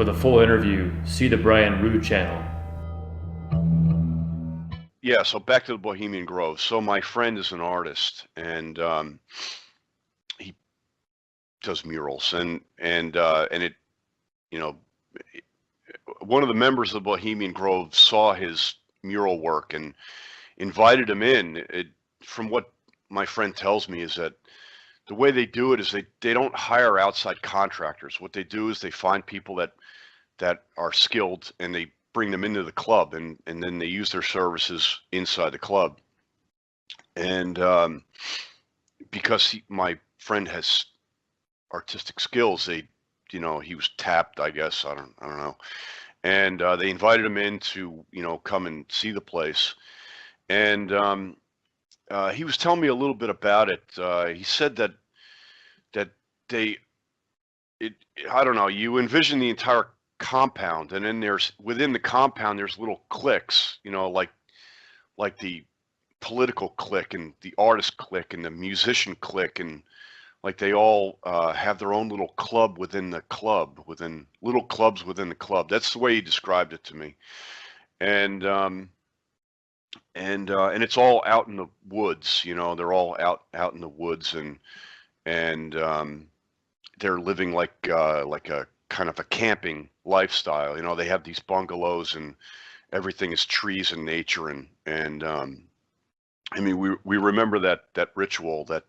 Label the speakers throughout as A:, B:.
A: For the full interview, see the Brian Rude channel.
B: Yeah, so back to the Bohemian Grove. So my friend is an artist, and he does murals, and it, you know, one of the members of the Bohemian Grove saw his mural work and invited him in. From what my friend tells me, is that the way they do it is they don't hire outside contractors. What they do is they find people that are skilled, and they bring them into the club, and then they use their services inside the club. And because my friend has artistic skills, he was tapped, I guess. I don't know. And they invited him in to, come and see the place. And he was telling me a little bit about it. He said that they, I don't know, you envision the entire compound, and then within the compound there's little cliques, like the political clique and the artist clique and the musician clique, and like they all have their own little club within the club, within little clubs within the club. That's the way he described it to me. And it's all out in the woods. They're all out in the woods, and they're living like a kind of a camping lifestyle. They have these bungalows, and everything is trees and nature, and I mean, we remember that ritual, that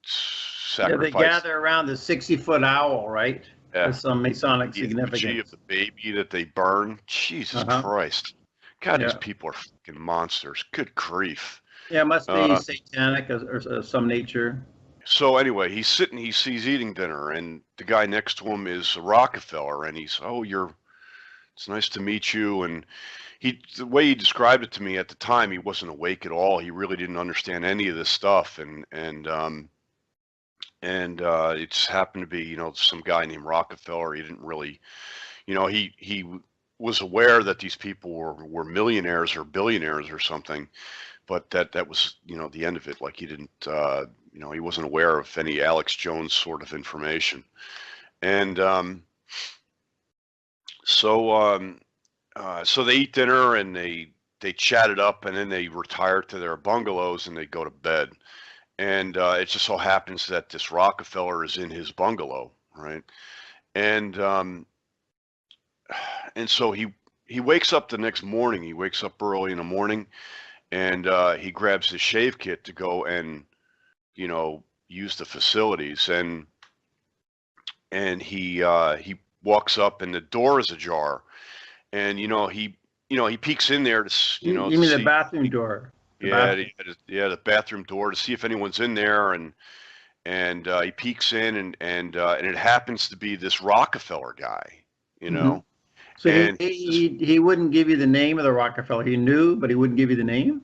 B: sacrifice.
C: Yeah, they gather around the 60-foot owl, right?
B: Yeah.
C: With some Masonic
B: The
C: significance.
B: effigy of the baby that they burn. Jesus Christ. God, these people are fucking monsters. Good grief.
C: Yeah, it must be satanic or some nature.
B: So anyway, he's eating dinner, and the guy next to him is a Rockefeller, and it's nice to meet you. And the way he described it to me at the time, he wasn't awake at all. He really didn't understand any of this stuff, and it just happened to be, some guy named Rockefeller. He didn't really, he was aware that these people were millionaires or billionaires or something, but that was, the end of it. Like he didn't, he wasn't aware of any Alex Jones sort of information. And so they eat dinner, and they chat it up, and then they retire to their bungalows, and they go to bed. And it just so happens that this Rockefeller is in his bungalow, right? And so he wakes up the next morning. He wakes up early in the morning, and he grabs his shave kit to go and, use the facilities. And he walks up, and the door is ajar, and he peeks in there to,
C: You mean the bathroom door?
B: The bathroom door, to see if anyone's in there, and he peeks in, and it happens to be this Rockefeller guy,
C: So
B: and
C: he wouldn't give you the name of the Rockefeller. He knew, but he wouldn't give you the name.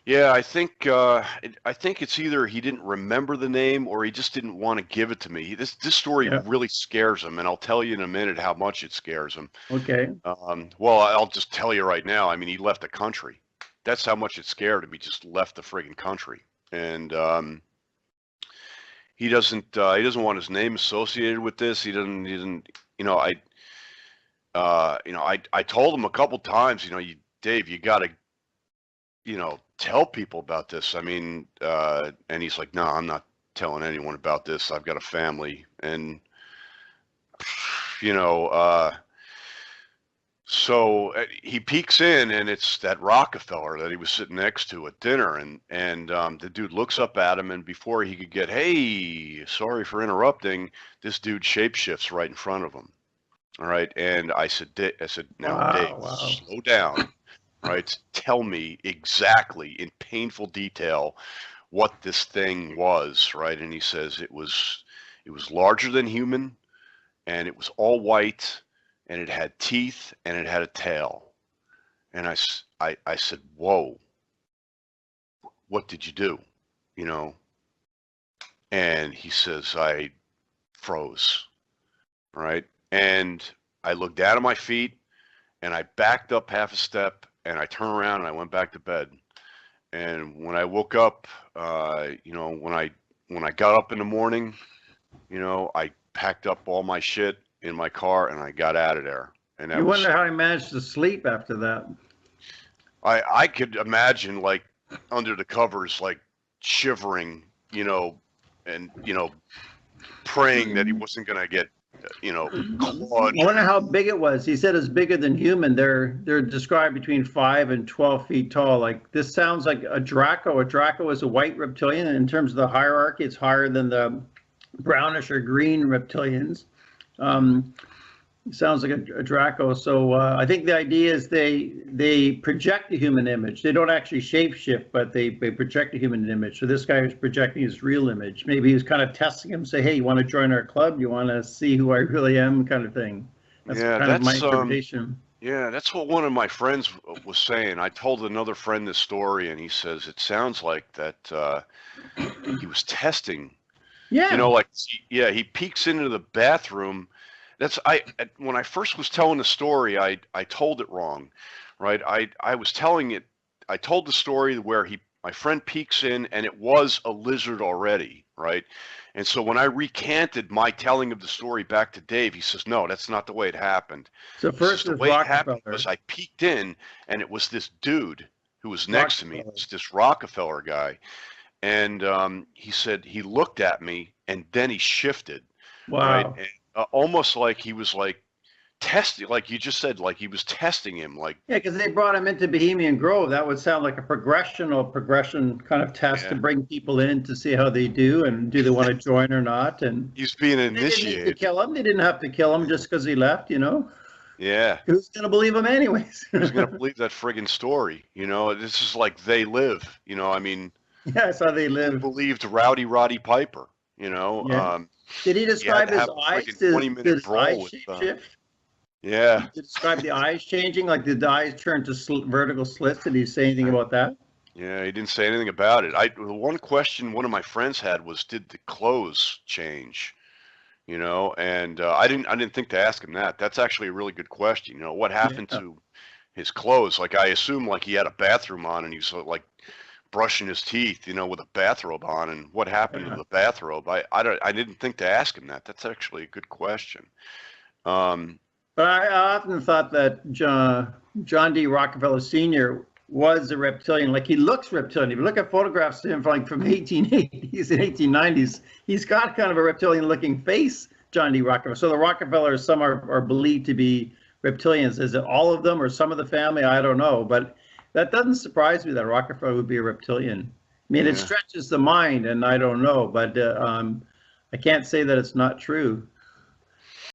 B: Yeah, I think it's either he didn't remember the name, or he just didn't want to give it to me. This story really scares him, and I'll tell you in a minute how much it scares him.
C: Okay.
B: Well, I'll just tell you right now. I mean, he left the country. That's how much it scared him. He just left the friggin' country, and he doesn't want his name associated with this. He didn't. I told him a couple times. Dave, you got to, tell people about this. I mean, and he's like, no, I'm not telling anyone about this. I've got a family, and so he peeks in, and it's that Rockefeller that he was sitting next to at dinner, and the dude looks up at him, and before he could get, hey, sorry for interrupting, this dude shapeshifts right in front of him. All right, and I said, now, Dave, slow down. Right, tell me exactly in painful detail what this thing was. Right, and he says it was larger than human, and it was all white, and it had teeth, and it had a tail. And I said, whoa, what did you do? And he says, I froze. Right, and I looked down at my feet, and I backed up half a step, and I turned around, and I went back to bed. And when I woke up, when I got up in the morning, I packed up all my shit in my car, and I got out of there. And that
C: You
B: was,
C: wonder how he managed to sleep after that.
B: I could imagine like under the covers, like shivering, and, praying that he wasn't going to get, clawed.
C: I wonder how big it was. He said it's bigger than human. They're described between 5 and 12 feet tall. Like this sounds like a Draco. A Draco is a white reptilian. And in terms of the hierarchy, it's higher than the brownish or green reptilians. It sounds like a Draco. So I think the idea is they project a human image. They don't actually shapeshift, but they project a human image. So this guy was projecting his real image. Maybe he was kind of testing him, say, hey, you want to join our club? You want to see who I really am, kind of thing. That's kind of my interpretation.
B: Yeah, that's what one of my friends was saying. I told another friend this story, and he says it sounds like that he was testing.
C: Yeah.
B: He peeks into the bathroom. When I first was telling the story, I told it wrong, right? I was telling it. I told the story where my friend peeks in, and it was a lizard already, right? And so when I recanted my telling of the story back to Dave, he says, "No, that's not the way it happened."
C: So first
B: the
C: is
B: way it happened
C: Rockefeller.
B: was I peeked in, and it was this dude who was next to me. It was this Rockefeller guy, and he said he looked at me, and then he shifted, right?
C: Wow.
B: And, almost like he was like testing, like you just said, like he was testing him, like.
C: Yeah, because they brought him into Bohemian Grove. That would sound like a progression kind of test to bring people in to see how they do and do they want to join or not. And
B: he's being
C: they didn't need to
B: initiated.
C: kill him. They didn't have to kill him just because he left,
B: Yeah.
C: Who's going to believe him anyways?
B: Who's going to believe that friggin' story? This is like They Live, I mean.
C: Yeah, that's how they live.
B: Believed Rowdy Roddy Piper,
C: Yeah. Did he describe his eyes? Did his eyes shape-shift?
B: Yeah.
C: Did he describe the eyes changing? Like did the eyes turn to vertical slits? Did he say anything about that?
B: Yeah, he didn't say anything about it. The one question one of my friends had was, did the clothes change? And I didn't think to ask him that. That's actually a really good question. What happened to his clothes? Like I assume like he had a bathroom on and he's like brushing his teeth, with a bathrobe on, and what happened to the bathrobe? I didn't think to ask him that. That's actually a good question.
C: But I often thought that John D. Rockefeller Sr. was a reptilian. Like he looks reptilian. If you look at photographs of him from 1880s and 1890s, he's got kind of a reptilian-looking face, John D. Rockefeller. So the Rockefellers, some are believed to be reptilians. Is it all of them or some of the family? I don't know. But that doesn't surprise me that Rockefeller would be a reptilian. I mean, it stretches the mind, and I don't know. But I can't say that it's not true.